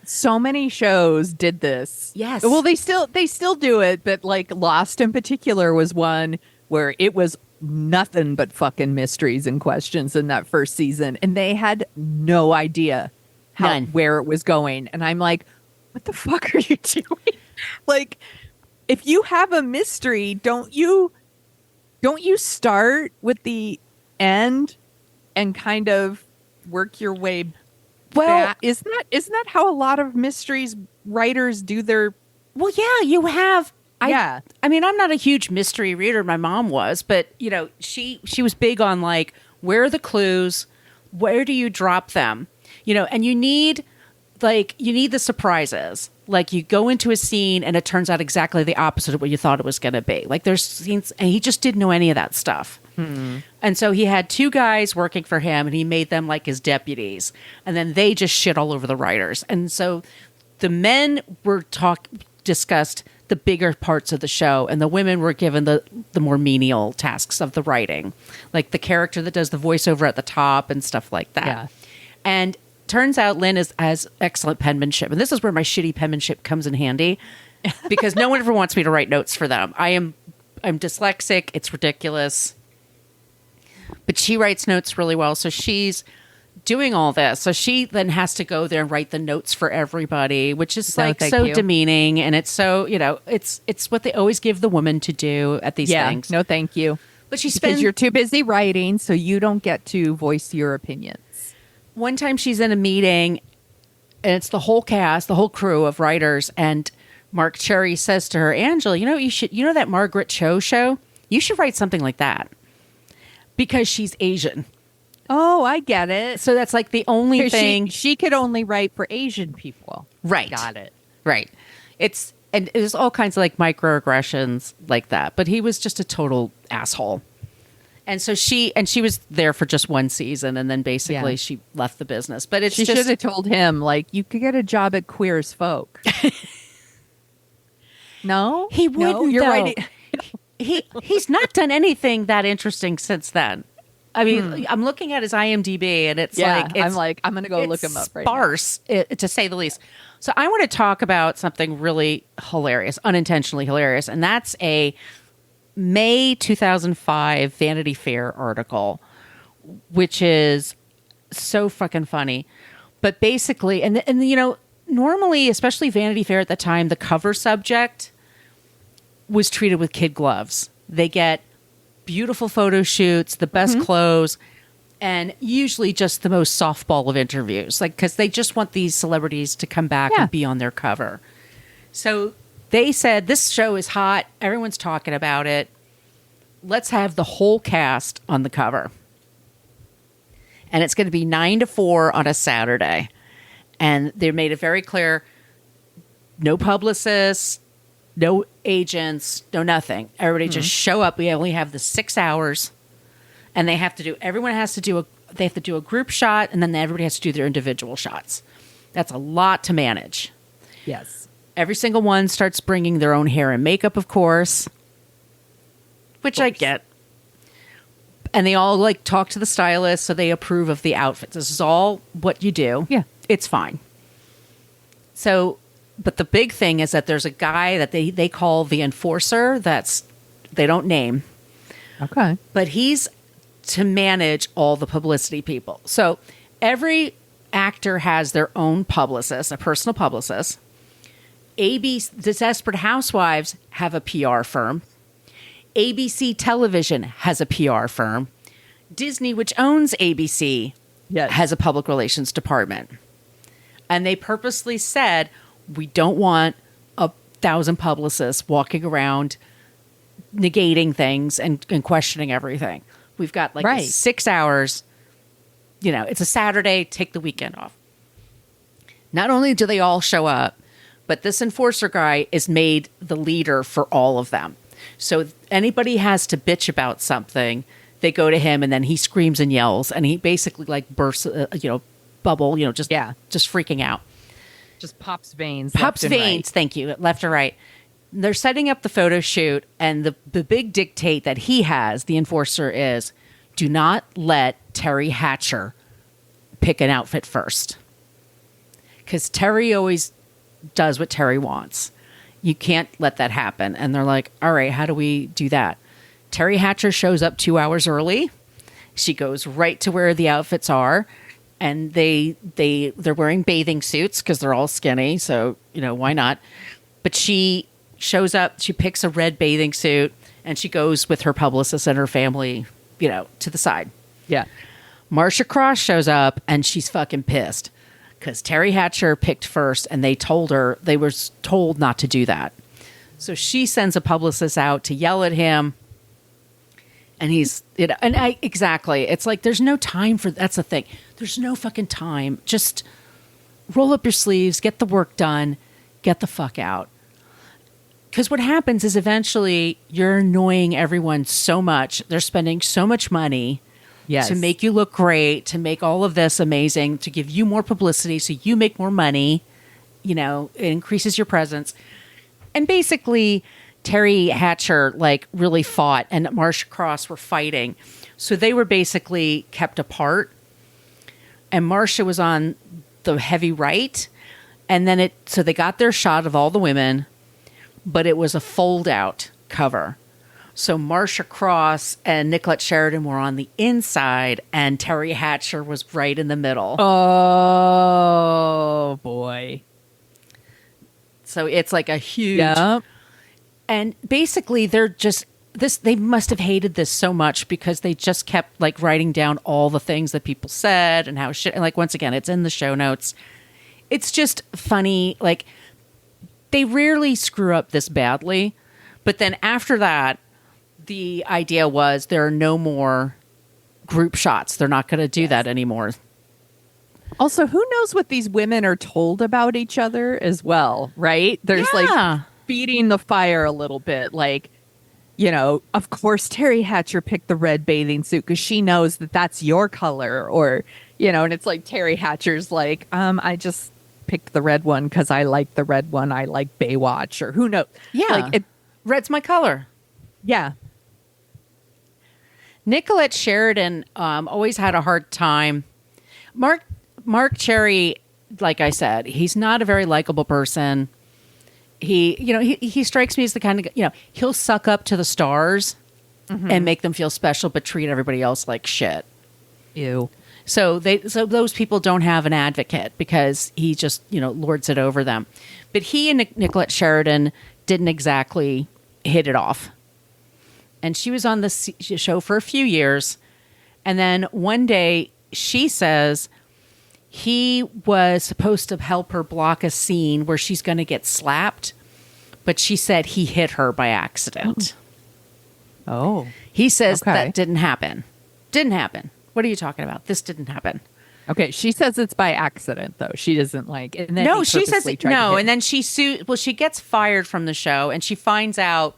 So many shows did this. Yes. Well, they still do it, but like Lost in particular was one where it was nothing but fucking mysteries and questions in that first season, and they had no idea where it was going. And I'm like, what the fuck are you doing? Like, if you have a mystery, don't you start with the end and kind of work your way back? Isn't that how a lot of mysteries writers do their? Well, yeah, you have. Yeah. I mean, I'm not a huge mystery reader. My mom was, but you know, she was big on like, where are the clues? Where do you drop them? You know, and you need the surprises. Like you go into a scene and it turns out exactly the opposite of what you thought it was going to be. Like there's scenes, and he just didn't know any of that stuff. And so he had two guys working for him, and he made them like his deputies, and then they just shit all over the writers. And so the men discussed the bigger parts of the show, and the women were given the more menial tasks of the writing, like the character that does the voiceover at the top and stuff like that. Yeah. And turns out Lynn has excellent penmanship, and this is where my shitty penmanship comes in handy, because no one ever wants me to write notes for them. I'm dyslexic. It's ridiculous. But she writes notes really well, so she's doing all this. So she then has to go there and write the notes for everybody, which is so demeaning, and it's so, you know, it's what they always give the woman to do at these things. No, thank you. But because you're too busy writing, so you don't get to voice your opinions. One time she's in a meeting, and it's the whole cast, the whole crew of writers, and Marc Cherry says to her, Angela, you know that Margaret Cho show? You should write something like that. Because she's Asian. Oh, I get it. So that's like the only thing. She could only write for Asian people. Right. Got it. Right. And there's all kinds of like microaggressions like that. But he was just a total asshole. And so she was there for just one season, and then basically she left the business. But she should have told him, like, you could get a job at Queer as Folk. No? He wouldn't, no, you're writing. He's not done anything that interesting since then. I mean, I'm looking at his IMDb, and it's I'm going to go look him up right now. Sparse, to say the least. So I want to talk about something really hilarious, unintentionally hilarious, and that's a May 2005 Vanity Fair article, which is so fucking funny. But basically, and you know, normally, especially Vanity Fair at the time, the cover subject was treated with kid gloves. They get beautiful photo shoots, the best clothes, and usually just the most softball of interviews, like, because they just want these celebrities to come back and be on their cover. So they said, this show is hot. Everyone's talking about it. Let's have the whole cast on the cover. And it's going to be 9 to 4 on a Saturday. And they made it very clear, no publicists, no agents, no nothing. Everybody just show up. We only have the 6 hours, and they have to do a group shot, and then everybody has to do their individual shots. That's a lot to manage. Yes. Every single one starts bringing their own hair and makeup, of course, which I get. And they all like talk to the stylist, so they approve of the outfits. This is all what you do. Yeah. It's fine. So, but the big thing is that there's a guy that they call the enforcer. They don't name. Okay. But he's to manage all the publicity people. So every actor has their own publicist, a personal publicist. The Desperate Housewives have a PR firm. ABC Television has a PR firm. Disney, which owns ABC, has a public relations department. And they purposely said, we don't want 1,000 publicists walking around negating things and questioning everything. We've got 6 hours. You know, it's a Saturday, take the weekend off. Not only do they all show up, but this enforcer guy is made the leader for all of them. So if anybody has to bitch about something, they go to him, and then he screams and yells, and he basically like bursts, bubble, just freaking out. Just pops veins. Thank you, left or right. They're setting up the photo shoot, and the big dictate that he has, the enforcer, is do not let Terry Hatcher pick an outfit first. because Terry always does what Terry wants. You can't let that happen. And they're like, all right, how do we do that? Terry Hatcher shows up 2 hours early. She goes right to where the outfits are, and they're wearing bathing suits because they're all skinny. So, why not? But she shows up, she picks a red bathing suit, and she goes with her publicist and her family, to the side. Yeah. Marcia Cross shows up, and she's fucking pissed because Terry Hatcher picked first, and they were told not to do that. So she sends a publicist out to yell at him. And exactly. It's like, there's no time that's the thing. There's no fucking time. Just roll up your sleeves, get the work done, get the fuck out. Because what happens is eventually you're annoying everyone so much. They're spending so much money to make you look great, to make all of this amazing, to give you more publicity so you make more money. It increases your presence. And basically, Terry Hatcher really fought, and Marcia Cross were fighting. So they were basically kept apart. And Marcia was on the heavy right. And then so they got their shot of all the women, but it was a fold out cover. So Marcia Cross and Nicolette Sheridan were on the inside, and Terry Hatcher was right in the middle. Oh boy. So it's like a huge... Yep. And basically, they're just they must have hated this so much because they just kept writing down all the things that people said and how shit. And once again, it's in the show notes. It's just funny. They rarely screw up this badly. But then after that, the idea was there are no more group shots. They're not going to do that anymore. Also, who knows what these women are told about each other as well, right? There's feeding the fire a little bit. Of course, Terry Hatcher picked the red bathing suit because she knows that that's your color, or, and it's Terry Hatcher's I just picked the red one because I like the red one. I like Baywatch, or who knows? Yeah. Red's my color. Yeah. Nicolette Sheridan always had a hard time. Mark Cherry, like I said, he's not a very likable person. He strikes me as the kind of, he'll suck up to the stars and make them feel special, but treat everybody else like shit. Ew. So those people don't have an advocate because he just, lords it over them. But he and Nicolette Sheridan didn't exactly hit it off. And she was on the show for a few years. And then one day she says he was supposed to help her block a scene where she's going to get slapped. But she said he hit her by accident. Oh. He says that didn't happen. Didn't happen. What are you talking about? This didn't happen. Okay, she says it's by accident, though. She doesn't and then no, she says no, and then she she gets fired from the show, and she finds out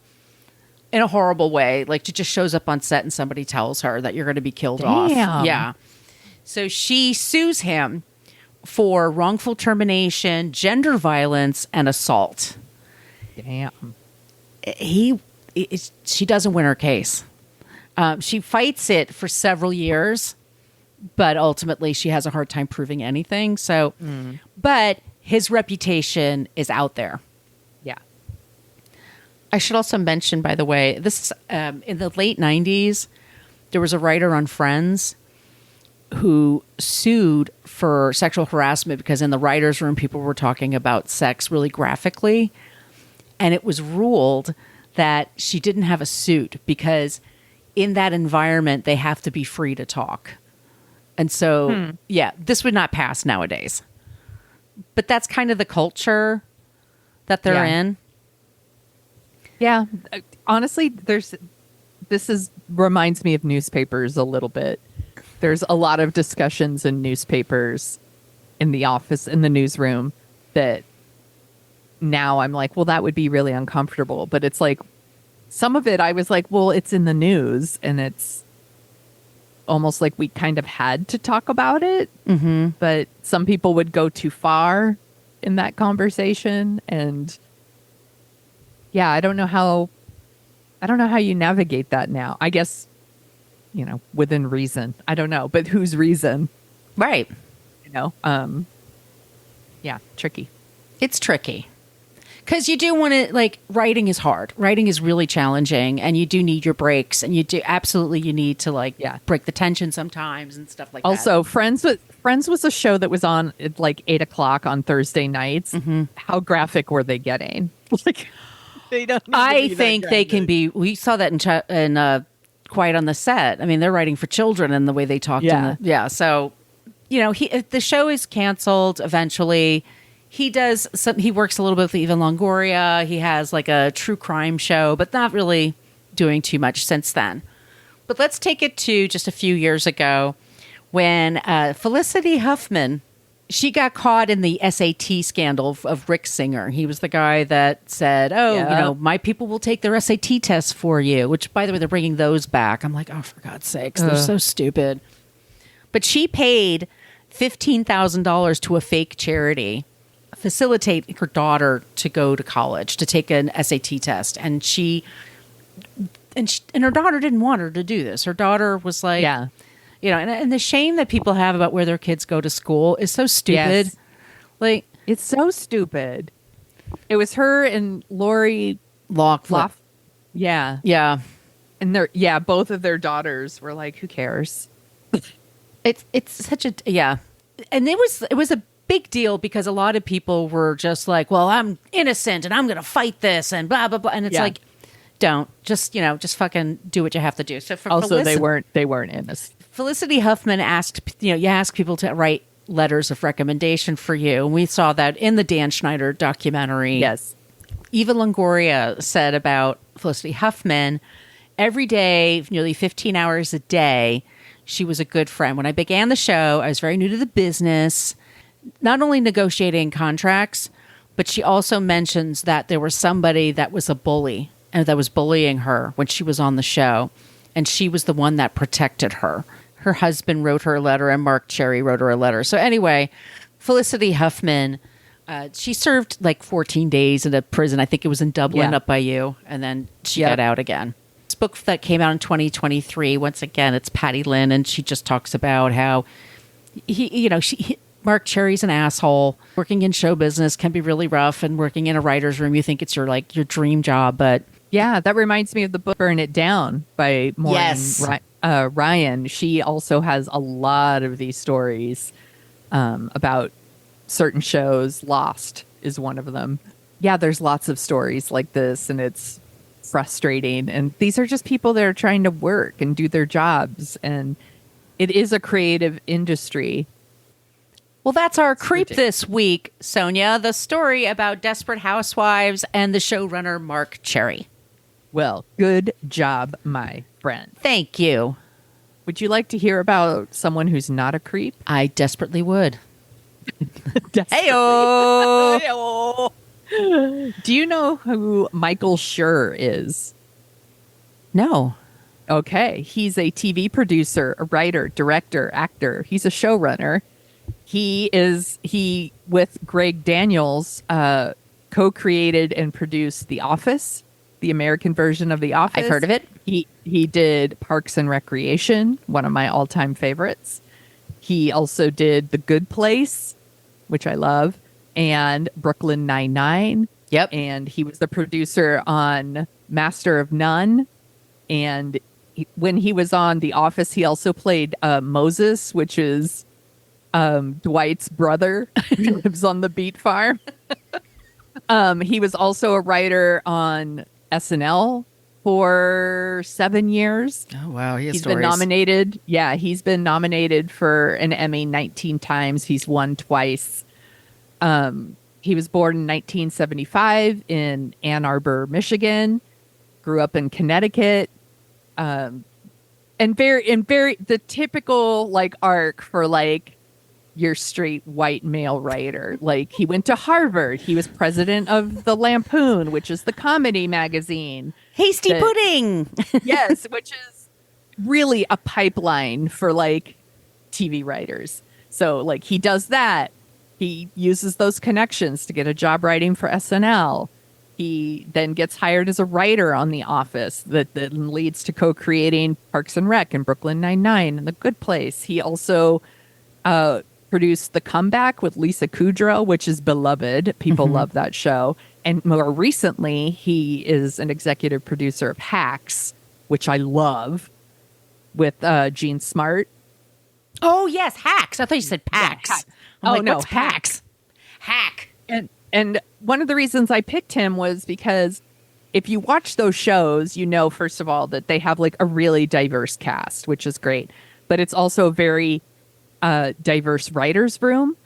in a horrible way. She just shows up on set, and somebody tells her that you're going to be killed off. Yeah. So she sues him for wrongful termination, gender violence, and assault. Damn. She doesn't win her case. She fights it for several years, but ultimately she has a hard time proving anything. So, but his reputation is out there. Yeah. I should also mention, by the way, this in the late 90s, there was a writer on Friends who sued for sexual harassment because in the writer's room, people were talking about sex really graphically. And it was ruled that she didn't have a suit because in that environment, they have to be free to talk. And so, this would not pass nowadays. But that's kind of the culture that they're in. Yeah. Honestly, reminds me of newspapers a little bit. There's a lot of discussions in newspapers, in the office, in the newsroom, that now I'm like, well, that would be really uncomfortable. But it's some of it I was like, well, it's in the news, and it's almost like we kind of had to talk about it. Mm-hmm. But some people would go too far in that conversation. And yeah, I don't know how you navigate that now. I guess, within reason. I don't know, but whose reason? Right. Yeah, tricky. It's tricky. Because you do want to, like, writing is hard. Writing is really challenging, and you do need your breaks, and you need to, like, break the tension sometimes and stuff like that. Also, Friends was a show that was on at like 8 o'clock on Thursday nights. Mm-hmm. How graphic were they getting? Like, they don't. I think they can be. We saw that in Quiet on the Set. I mean, they're writing for children, and the way they talked. Yeah. So, the show is canceled eventually. He does some. He works a little bit with Eva Longoria. He has like a true crime show, but not really doing too much since then. But let's take it to just a few years ago when Felicity Huffman, she got caught in the SAT scandal of Rick Singer. He was the guy that said, my people will take their SAT tests for you, which, by the way, they're bringing those back. I'm like, oh, for God's sakes, they're so stupid. But she paid $15,000 to a fake charity, facilitate her daughter to go to college to take an SAT test. And her daughter didn't want her to do this. Her daughter was like, and the shame that people have about where their kids go to school is so stupid. Yes. Like, it's so stupid. It was her and Lori Loughlin. Yeah. Yeah. And both of their daughters were like, who cares? It's such a, and it was a big deal because a lot of people were just like, well, I'm innocent and I'm going to fight this and blah, blah, blah. And it's like, don't just fucking do what you have to do. So for also, they weren't innocent. Felicity Huffman asked, you ask people to write letters of recommendation for you. And we saw that in the Dan Schneider documentary. Yes. Eva Longoria said about Felicity Huffman, every day, nearly 15 hours a day, she was a good friend. When I began the show, I was very new to the business, not only negotiating contracts, but she also mentions that there was somebody that was a bully and that was bullying her when she was on the show. And she was the one that protected her. Her husband wrote her a letter and Marc Cherry wrote her a letter. So anyway, Felicity Huffman, she served like 14 days in a prison. I think it was in Dublin up by you. And then she got out again. This book that came out in 2023, once again, it's Patty Lynn. And she just talks about how Marc Cherry's an asshole. Working in show business can be really rough. And working in a writer's room, you think it's your dream job. But yeah, that reminds me of the book Burn It Down by Maureen Ryan. She also has a lot of these stories about certain shows. Lost is one of them. Yeah, there's lots of stories like this, and it's frustrating. And these are just people that are trying to work and do their jobs. And it is a creative industry. Well, that's our creep this week, Sonia. The story about Desperate Housewives and the showrunner Marc Cherry. Well, good job, my friend. Thank you. Would you like to hear about someone who's not a creep? I desperately would. Heyo! Heyo! Do you know who Michael Schur is? No. Okay. He's a TV producer, a writer, director, actor. He's a showrunner. He with Greg Daniels, co-created and produced The Office, the American version of The Office. I've heard of it. He did Parks and Recreation, one of my all-time favorites. He also did The Good Place, which I love, and Brooklyn Nine-Nine. Yep. And he was the producer on Master of None. And when he was on The Office, he also played Moses, which is Dwight's brother who lives on the beet farm. He was also a writer on SNL for 7 years. Oh, wow. He's been nominated. Yeah, he's been nominated for an Emmy 19 times. He's won twice. He was born in 1975 in Ann Arbor, Michigan. Grew up in Connecticut. And very the typical arc for your straight white male writer. He went to Harvard. He was president of the Lampoon, which is the comedy magazine. Hasty Pudding. Yes, which is really a pipeline for TV writers. So he does that. He uses those connections to get a job writing for SNL. He then gets hired as a writer on The Office that then leads to co-creating Parks and Rec and Brooklyn Nine-Nine and The Good Place. He also produced The Comeback with Lisa Kudrow, which is beloved. People love that show. And more recently, he is an executive producer of Hacks, which I love, with Gene Smart. Oh, yes, Hacks. I thought you said Packs. Yeah, Hacks. I'm like, no, what's Hacks? Hack. And one of the reasons I picked him was because if you watch those shows, you know, first of all, that they have like a really diverse cast, which is great. But it's also a very diverse writer's room.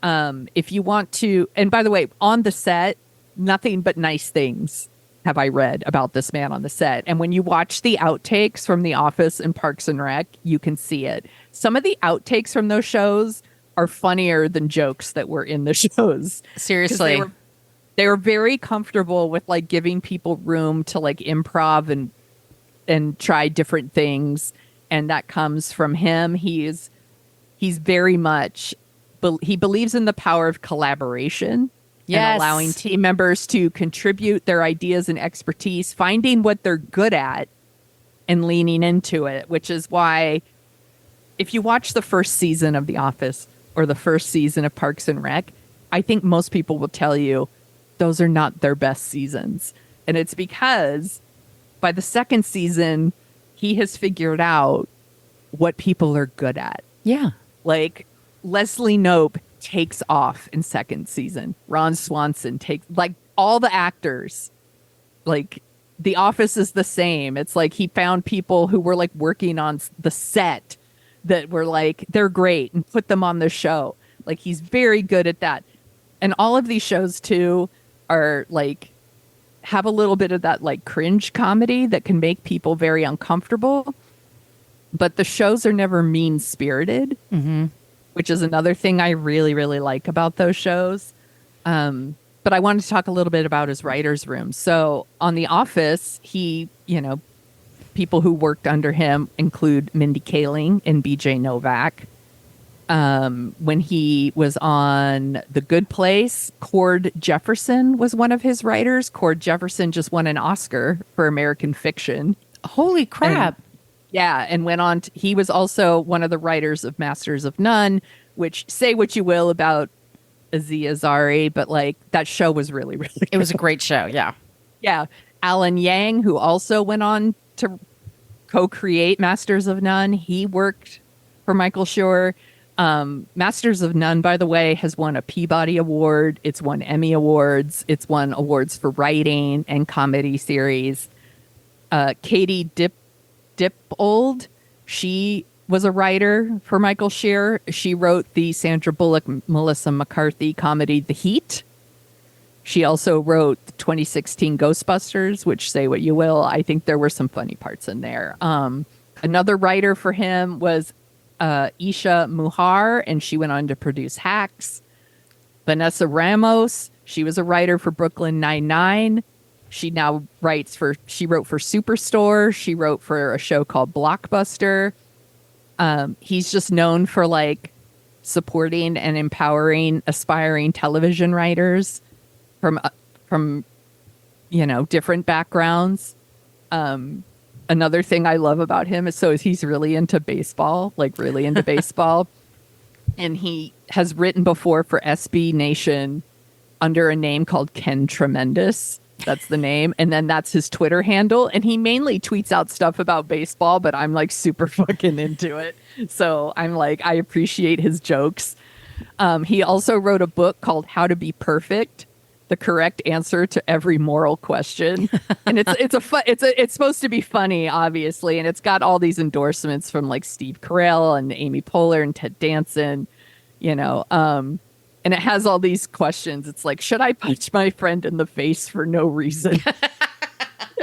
If you want to, and by the way, on the set, nothing but nice things have I read about this man on the set. And when you watch the outtakes from The Office and Parks and Rec, you can see it. Some of the outtakes from those shows are funnier than jokes that were in the shows. Seriously. They were very comfortable with like giving people room to like improv and try different things. And that comes from him. He's very much, he believes in the power of collaboration. Yes. And allowing team members to contribute their ideas and expertise, finding what they're good at and leaning into it, which is why if you watch the first season of The Office or the first season of Parks and Rec, I think most people will tell you those are not their best seasons. And it's because by the second season, he has figured out what people are good at. Yeah. Like Leslie Knope takes off in second season. Ron Swanson takes, like, all the actors, like The Office is the same. It's like he found people who were like working on the set that were like, they're great, and put them on the show. Like, he's very good at that. And all of these shows too are like, have a little bit of that like cringe comedy that can make people very uncomfortable. But the shows are never mean spirited. Which is another thing I really, really like about those shows. But I wanted to talk a little bit about his writer's room. So on The Office, he, you know, people who worked under him include Mindy Kaling and BJ Novak. When he was on The Good Place, Cord Jefferson was one of his writers. Cord Jefferson just won an Oscar for American Fiction. Holy crap. And went on he was also one of the writers of Masters of None, which, say what you will about Aziz Ansari, but like that show was really, really good. It was a great show. Yeah. Yeah. Alan Yang, who also went on to co-create Masters of None, he worked for Michael Schur. Masters of None, by the way, has won a Peabody Award. It's won Emmy Awards. It's won awards for writing and comedy series. Katie Dippold, she was a writer for Michael Schur. She wrote the Sandra Bullock, Melissa McCarthy comedy The Heat. She also wrote the 2016 Ghostbusters, which, say what you will, I think there were some funny parts in there. Another writer for him was Isha Muhar, and she went on to produce Hacks. Vanessa Ramos, she was a writer for Brooklyn Nine-Nine. She now she wrote for Superstore. She wrote for a show called Blockbuster. He's just known for like supporting and empowering aspiring television writers from you know, different backgrounds. Another thing I love about him is he's really into baseball, like really into baseball. And he has written before for SB Nation under a name called Ken Tremendous. That's the name. And then that's his Twitter handle. And he mainly tweets out stuff about baseball, but I'm like super fucking into it. So I'm like, I appreciate his jokes. He also wrote a book called How to Be Perfect: The Correct Answer to Every Moral Question. And it's supposed to be funny, obviously. And it's got all these endorsements from like Steve Carell and Amy Poehler and Ted Danson, you know, and it has all these questions. It's like, should I punch my friend in the face for no reason?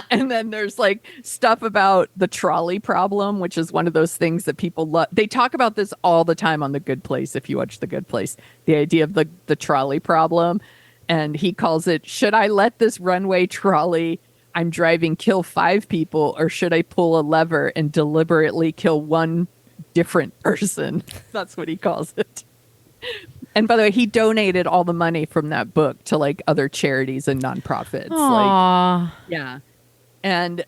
And then there's like stuff about the trolley problem, which is one of those things that people love. They talk about this all the time on The Good Place. If you watch The Good Place, the idea of the trolley problem. And he calls it, should I let this runway trolley I'm driving kill 5 people, or should I pull a lever and deliberately kill one different person? That's what he calls it. And by the way, he donated all the money from that book to like other charities and nonprofits. Aww. Like, yeah. And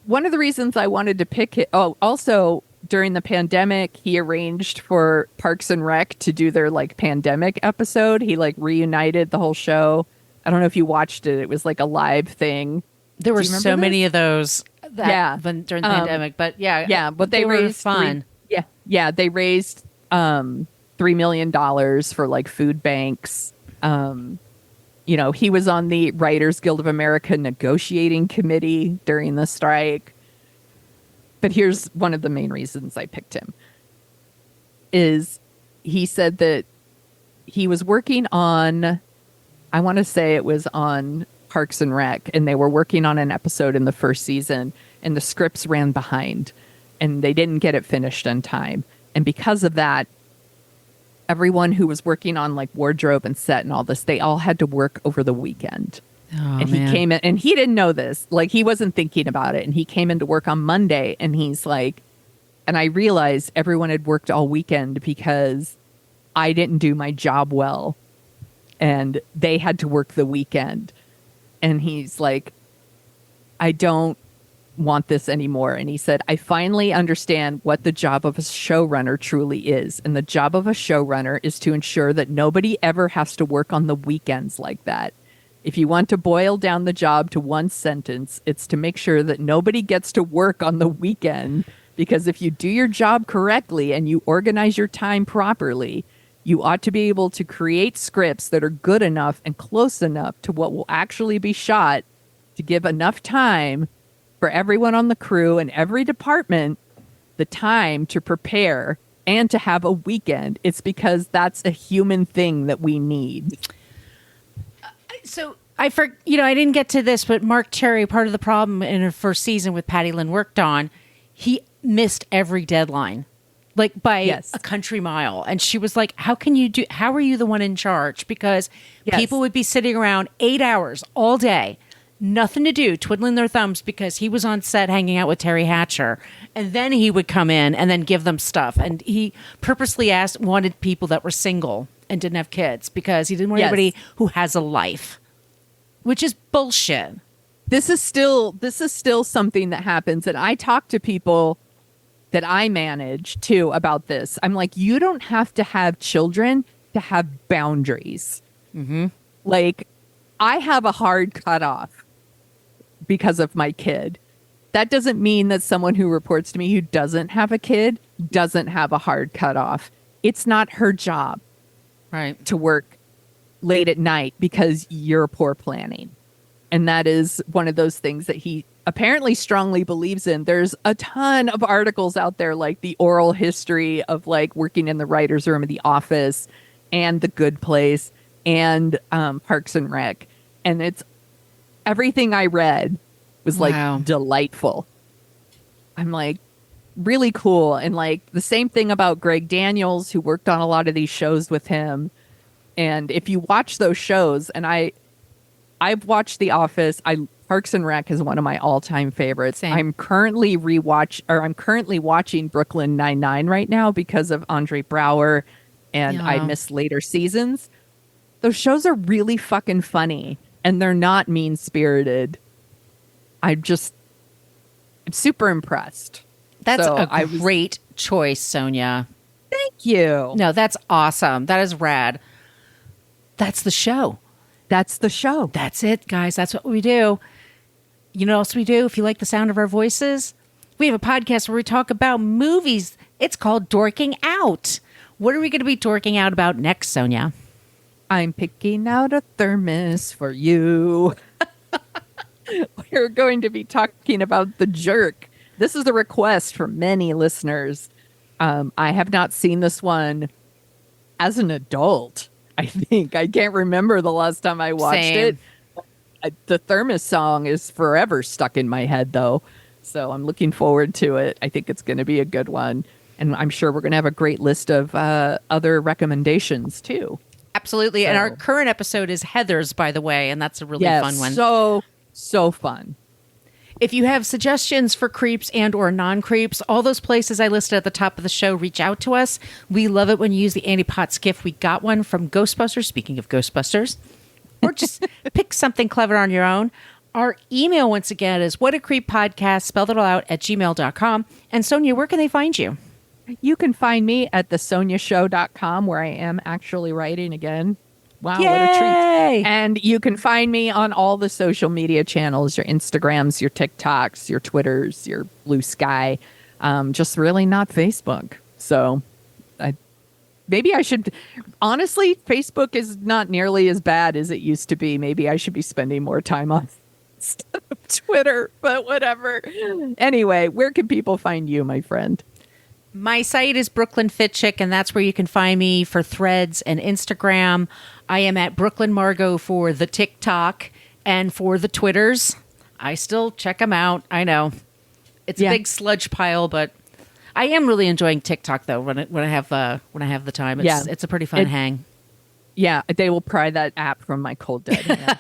one of the reasons I wanted to pick it, also during the pandemic, he arranged for Parks and Rec to do their like pandemic episode. He like reunited the whole show. I don't know if you watched it. It was like a live thing. There were Do you remember so this? many of those during the pandemic, but but they were raised fun. They raised $3 million for like food banks. He was on the Writers Guild of America negotiating committee during the strike. But here's one of the main reasons I picked him. Is he said that he was working on, I want to say it was on Parks and Rec, and they were working on an episode in the first season, and the scripts ran behind, and they didn't get it finished in time. And because of that, everyone who was working on like wardrobe and set and all this, they all had to work over the weekend. Oh, and man. he came in, and he didn't know this. Like, he wasn't thinking about it. And he came into work on Monday, and he's like, and I realized everyone had worked all weekend because I didn't do my job well, and they had to work the weekend. And he's like, I don't want this anymore. And he said, I finally understand what the job of a showrunner truly is. And the job of a showrunner is to ensure that nobody ever has to work on the weekends like that. If you want to boil down the job to one sentence, it's to make sure that nobody gets to work on the weekend. Because if you do your job correctly and you organize your time properly, you ought to be able to create scripts that are good enough and close enough to what will actually be shot to give enough time for everyone on the crew and every department the time to prepare and to have a weekend. It's because that's a human thing that we need. So I didn't get to this, but Marc Cherry, part of the problem in her first season with Patty Lynn worked on, he missed every deadline, like by a country mile. And she was like, how are you the one in charge? Because people would be sitting around 8 hours all day, nothing to do, twiddling their thumbs because he was on set hanging out with Terry Hatcher. And then he would come in and then give them stuff. And he purposely wanted people that were single and didn't have kids because he didn't want anybody who has a life, which is bullshit. This is still something that happens. And I talk to people that I manage too about this. I'm like, you don't have to have children to have boundaries. Mm-hmm. Like, I have a hard cutoff because of my kid. That doesn't mean that someone who reports to me who doesn't have a kid doesn't have a hard cutoff. It's not her job. Right. To work late at night because you're poor planning. And that is one of those things that he apparently strongly believes in. There's a ton of articles out there, like the oral history of like working in the writer's room of The Office and The Good Place and Parks and Rec. And it's everything I read was like delightful. I'm like, really cool. And like the same thing about Greg Daniels, who worked on a lot of these shows with him. And if you watch those shows, and I've watched The Office, Parks and Rec is one of my all-time favorites. Same. I'm currently watching Brooklyn Nine-Nine right now because of Andre Braugher, and I miss later seasons. Those shows are really fucking funny, and they're not mean-spirited. I'm super impressed. That's a great choice, Sonia. Thank you. No, that's awesome. That is rad. That's the show. That's the show. That's it, guys. That's what we do. You know what else we do? If you like the sound of our voices, we have a podcast where we talk about movies. It's called Dorking Out. What are we going to be dorking out about next, Sonia? I'm picking out a thermos for you. We're going to be talking about The Jerk. This is a request from many listeners. I have not seen this one as an adult. I think I can't remember the last time I watched it. The Thermos song is forever stuck in my head, though. So I'm looking forward to it. I think it's going to be a good one. And I'm sure we're going to have a great list of other recommendations, too. Absolutely. And our current episode is Heather's, by the way. And that's a really fun one. So fun. If you have suggestions for creeps and or non-creeps, all those places I listed at the top of the show, reach out to us. We love it when you use the Annie Potts gift. We got one from Ghostbusters, speaking of Ghostbusters. Or just pick something clever on your own. Our email, once again, is whatacreeppodcast, spelled it all out, at gmail.com. And Sonia, where can they find you? You can find me at thesoniashow.com, where I am actually writing again. Wow, Yay! what a treat. And you can find me on all the social media channels, your Instagrams, your TikToks, your Twitters, your Blue Sky. Just really not Facebook. So maybe I should, honestly, Facebook is not nearly as bad as it used to be. Maybe I should be spending more time on instead of Twitter, but whatever. Anyway, where can people find you, my friend? My site is Brooklyn Fit Chick, and that's where you can find me for Threads and Instagram. I am at Brooklyn Margot for the TikTok and for the Twitters. I still check them out. I know it's a big sludge pile, but I am really enjoying TikTok though. When I have the time, it's a pretty fun hang. Yeah, they will pry that app from my cold dead hand.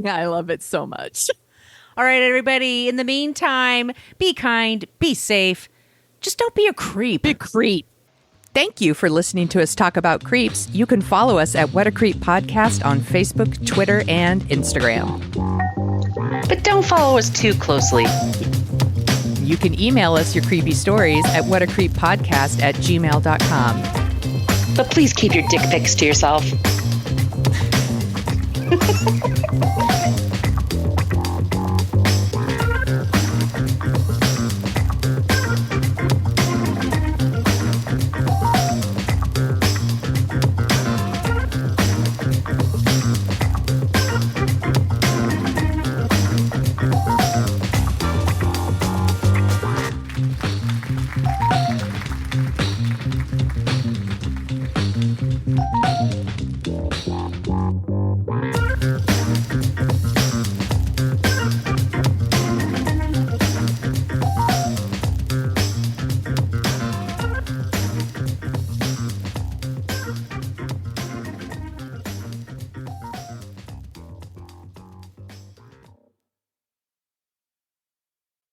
I love it so much. All right, everybody. In the meantime, be kind, be safe. Just don't be a creep. Be a creep. Thank you for listening to us talk about creeps. You can follow us at What a Creep Podcast on Facebook, Twitter, and Instagram. But don't follow us too closely. You can email us your creepy stories at whatacreeppodcast@gmail.com. But please keep your dick pics to yourself.